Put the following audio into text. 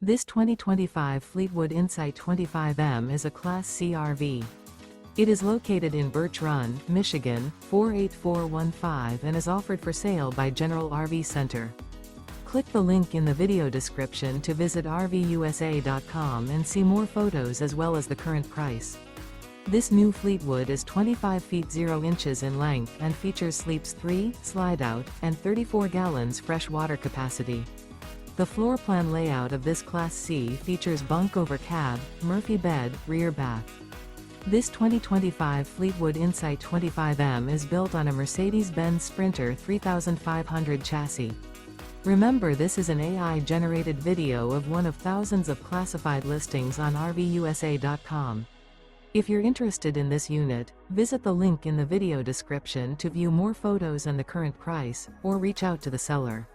This 2025 Fleetwood Insight 25M is a Class C RV. It is located in Birch Run, Michigan, 48415 and is offered for sale by General RV Center. Click the link in the video description to visit RVUSA.com and see more photos as well as the current price. This new Fleetwood is 25 feet 0 inches in length and features sleeps 3, Slideout, and 34 gallons fresh water capacity. The floor plan layout of this Class C features bunk over cab, Murphy bed, rear bath. This 2025 Fleetwood Insight 25M is built on a Mercedes-Benz Sprinter 3500 chassis. Remember, this is an AI-generated video of one of thousands of classified listings on RVUSA.com. If you're interested in this unit, visit the link in the video description to view more photos and the current price, or reach out to the seller.